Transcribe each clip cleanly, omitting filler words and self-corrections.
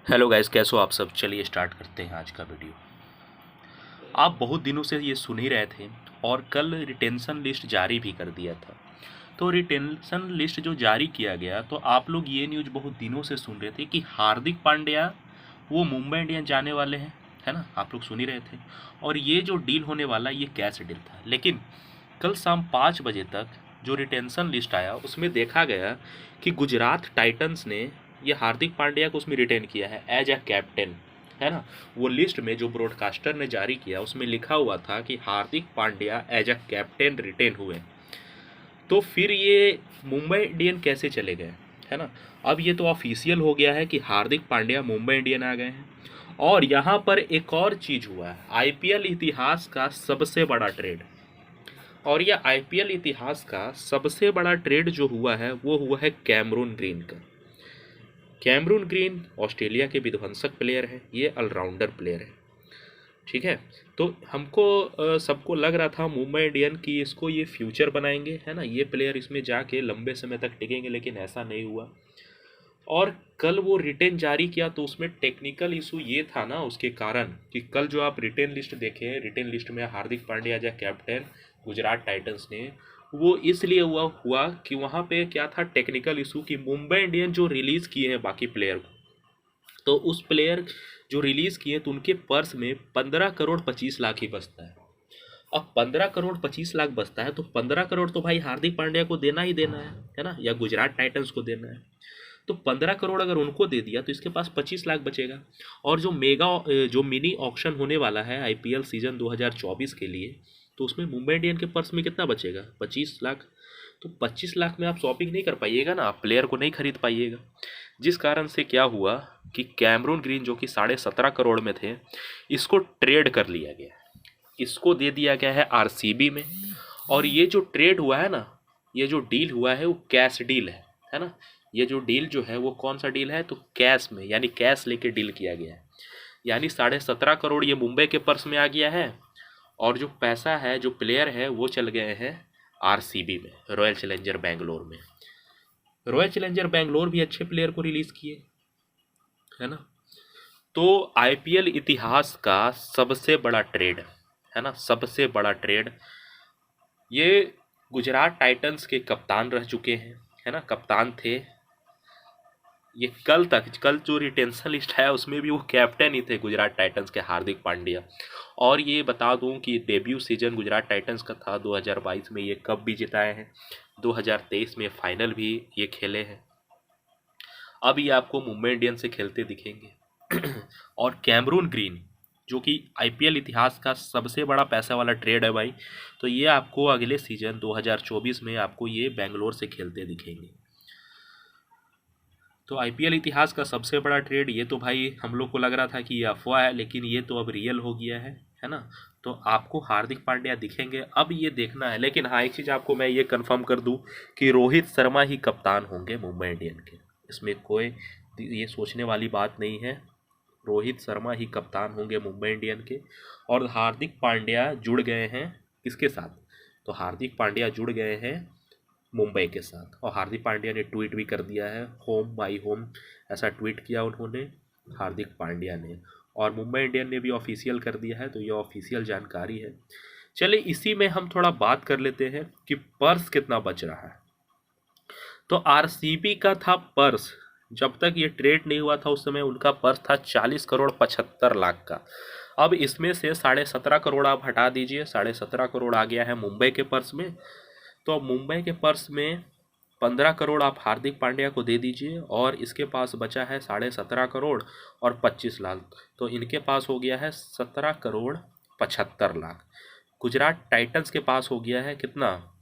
Hello guys, कैसे हो आप सब। चलिए स्टार्ट करते हैं आज का वीडियो। आप बहुत दिनों से ये सुन ही रहे थे और कल रिटेंशन लिस्ट जारी भी कर दिया था। तो रिटेंशन लिस्ट जो जारी किया गया, तो आप लोग ये न्यूज़ बहुत दिनों से सुन रहे थे कि हार्दिक पांड्या वो मुंबई इंडियंस जाने वाले हैं, है ना। आप लोग सुन ही रहे थे। और ये जो डील होने वाला, ये कैश डील था। लेकिन कल शाम 5 बजे तक जो रिटेंशन लिस्ट आया, उसमें देखा गया कि गुजरात टाइटंस ने ये हार्दिक पांड्या को उसमें रिटेन किया है एज अ कैप्टन, है ना। वो लिस्ट में जो ब्रॉडकास्टर ने जारी किया, उसमें लिखा हुआ था कि Hardik Pandya as a captain retain हुए। तो फिर ये मुंबई इंडियन कैसे चले गए, है ना। अब ये तो ऑफिशियल हो गया है कि हार्दिक पांड्या मुंबई इंडियन आ गए हैं। और यहाँ पर एक और चीज़ हुआ है, आईपीएल इतिहास का सबसे बड़ा ट्रेड। और यह आईपीएल इतिहास का सबसे बड़ा ट्रेड जो हुआ है, वो हुआ है कैमरून ग्रीन का। कैमरून ग्रीन ऑस्ट्रेलिया के विध्वंसक प्लेयर है, ये ऑलराउंडर प्लेयर है, ठीक है। तो हमको सबको लग रहा था मुंबई इंडियन की इसको ये फ्यूचर बनाएंगे, है ना, ये प्लेयर इसमें जाके लंबे समय तक टिकेंगे, लेकिन ऐसा नहीं हुआ। और कल वो रिटेन जारी किया, तो उसमें टेक्निकल इशू ये था ना उसके कारण, कि कल जो आप रिटेन लिस्ट देखें, रिटेन लिस्ट में Hardik Pandya as captain Gujarat titans ने, वो इसलिए हुआ कि वहाँ पे क्या था टेक्निकल इशू, कि मुंबई इंडियन जो रिलीज़ किए हैं बाकी प्लेयर को, तो उस प्लेयर जो रिलीज़ किए तो उनके पर्स में 15 करोड़ 25 लाख ही बचता है। अब 15 करोड़ 25 लाख बचता है, तो 15 करोड़ तो भाई हार्दिक पांड्या को देना ही देना है ना, या गुजरात टाइटंस को देना है। तो 15 करोड़ अगर उनको दे दिया, तो इसके पास 25 लाख बचेगा। और जो मिनी ऑक्शन होने वाला है आईपीएल सीजन 2024 के लिए, तो उसमें मुंबई इंडियन के पर्स में कितना बचेगा, 25 लाख। तो 25 लाख में आप शॉपिंग नहीं कर पाइएगा ना, आप प्लेयर को नहीं खरीद पाइएगा। जिस कारण से क्या हुआ कि कैमरून ग्रीन जो कि 17.5 करोड़ में थे, इसको ट्रेड कर लिया गया, इसको दे दिया गया है आरसीबी में। और ये जो ट्रेड हुआ है ना, ये जो डील हुआ है वो कैश डील है ना। ये जो डील जो है वो कौन सा डील है, तो कैश में, यानी कैश लेके डील किया गया है। यानी 17.5 करोड़ ये मुंबई के पर्स में आ गया है, और जो पैसा है, जो प्लेयर है, वो चल गए हैं आरसीबी में, रॉयल चैलेंजर बैंगलोर में। रॉयल चैलेंजर बैंगलोर भी अच्छे प्लेयर को रिलीज़ किए, है ना। तो आईपीएल इतिहास का सबसे बड़ा ट्रेड, है ना, सबसे बड़ा ट्रेड। ये गुजरात टाइटंस के कप्तान रह चुके हैं, है ना, कप्तान थे ये कल जो रिटेंशन लिस्ट है उसमें भी वो कैप्टन ही थे गुजरात टाइटंस के, हार्दिक पांड्या। और ये बता दूं कि डेब्यू सीजन गुजरात टाइटंस का था 2022 में, ये कप भी जिताए हैं, 2023 में फाइनल भी ये खेले हैं। अब ये आपको मुंबई इंडियंस से खेलते दिखेंगे। और कैमरून ग्रीन जो कि आईपीएल इतिहास का सबसे बड़ा पैसा वाला ट्रेड है भाई, तो ये आपको अगले सीजन 2024 में आपको ये बेंगलोर से खेलते दिखेंगे। तो आईपीएल इतिहास का सबसे बड़ा ट्रेड, ये तो भाई हम लोग को लग रहा था कि ये अफवाह है, लेकिन ये तो अब रियल हो गया है ना। तो आपको हार्दिक पांड्या दिखेंगे, अब ये देखना है। लेकिन हाँ, एक चीज़ आपको मैं ये कंफर्म कर दूं कि रोहित शर्मा ही कप्तान होंगे मुंबई इंडियन के, इसमें कोई ये सोचने वाली बात नहीं है। रोहित शर्मा ही कप्तान होंगे मुंबई इंडियन के। और हार्दिक पांड्या जुड़ गए हैं किसके साथ, तो हार्दिक पांड्या जुड़ गए हैं मुंबई के साथ। और हार्दिक पांड्या ने ट्वीट भी कर दिया है, होम माई होम, ऐसा ट्वीट किया उन्होंने, हार्दिक पांड्या ने। और मुंबई इंडियन ने भी ऑफिशियल कर दिया है, तो ये ऑफिशियल जानकारी है। चलिए इसी में हम थोड़ा बात कर लेते हैं कि पर्स कितना बच रहा है। तो आरसीबी का था पर्स, जब तक ये ट्रेड नहीं हुआ था उस समय उनका पर्स था 40 करोड़ 75 लाख का। अब इसमें से 17.5 करोड़ आप हटा दीजिए, 17.5 करोड़ आ गया है मुंबई के पर्स में। तो अब मुंबई के पर्स में 15 करोड़ आप हार्दिक पांड्या को दे दीजिए, और इसके पास बचा है 17.5 करोड़ और 25 लाख, तो इनके पास हो गया है 17 करोड़ 75 लाख। गुजरात टाइटंस के पास हो गया है कितना,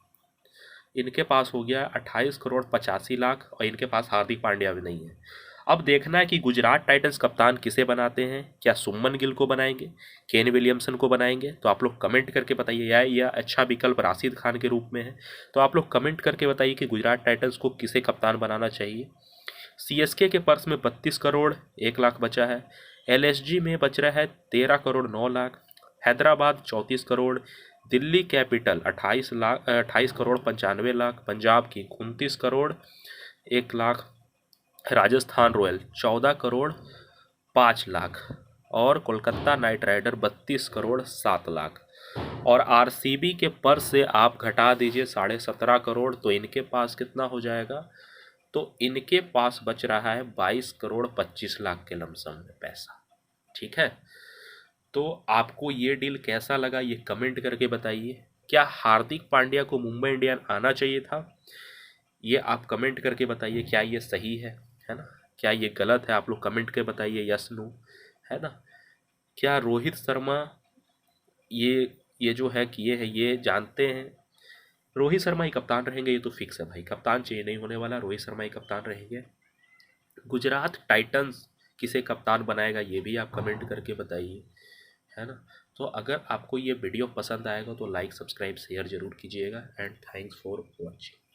इनके पास हो गया 28 करोड़ 85 लाख, और इनके पास हार्दिक पांड्या भी नहीं है। अब देखना है कि गुजरात टाइटंस कप्तान किसे बनाते हैं, क्या सुमन गिल को बनाएंगे, केन विलियमसन को बनाएंगे। तो आप लोग कमेंट करके बताइए, या अच्छा विकल्प राशिद खान के रूप में है। तो आप लोग कमेंट करके बताइए कि गुजरात टाइटंस को किसे कप्तान बनाना चाहिए। सीएसके के पर्स में 32 करोड़ 1 लाख बचा है। एलएसजी में बच रहा है 13 करोड़ 9 लाख। हैदराबाद 34 करोड़। दिल्ली कैपिटल 28 करोड़ 95 लाख। पंजाब की 29 करोड़ 1 लाख। राजस्थान रॉयल 14 करोड़ 5 लाख, और कोलकाता नाइट राइडर 32 करोड़ 7 लाख, और आरसीबी के पर्स से आप घटा दीजिए 17.5 करोड़, तो इनके पास कितना हो जाएगा? तो इनके पास बच रहा है 22 करोड़ 25 लाख के लमसम में पैसा। ठीक है, तो आपको ये डील कैसा लगा ये कमेंट करके बताइए। क्या हार्दिक पांड्या को मुंबई इंडियन आना चाहिए था? ये आप कमेंट करके बताइए, क्या ये सही है ना? क्या ये गलत है? आप लोग कमेंट के बताइए, यस नो, है ना? क्या रोहित शर्मा ये जो है कि ये है, ये जानते हैं रोहित शर्मा ही कप्तान रहेंगे? ये तो फिक्स है भाई, कप्तान चेंज नहीं होने वाला, रोहित शर्मा ही कप्तान रहेंगे। गुजरात टाइटंस किसे कप्तान बनाएगा ये भी आप कमेंट करके बताइए, है ना? तो अगर आपको ये वीडियो पसंद आएगा तो लाइक सब्सक्राइब शेयर जरूर कीजिएगा, एंड थैंक्स फॉर वॉचिंग।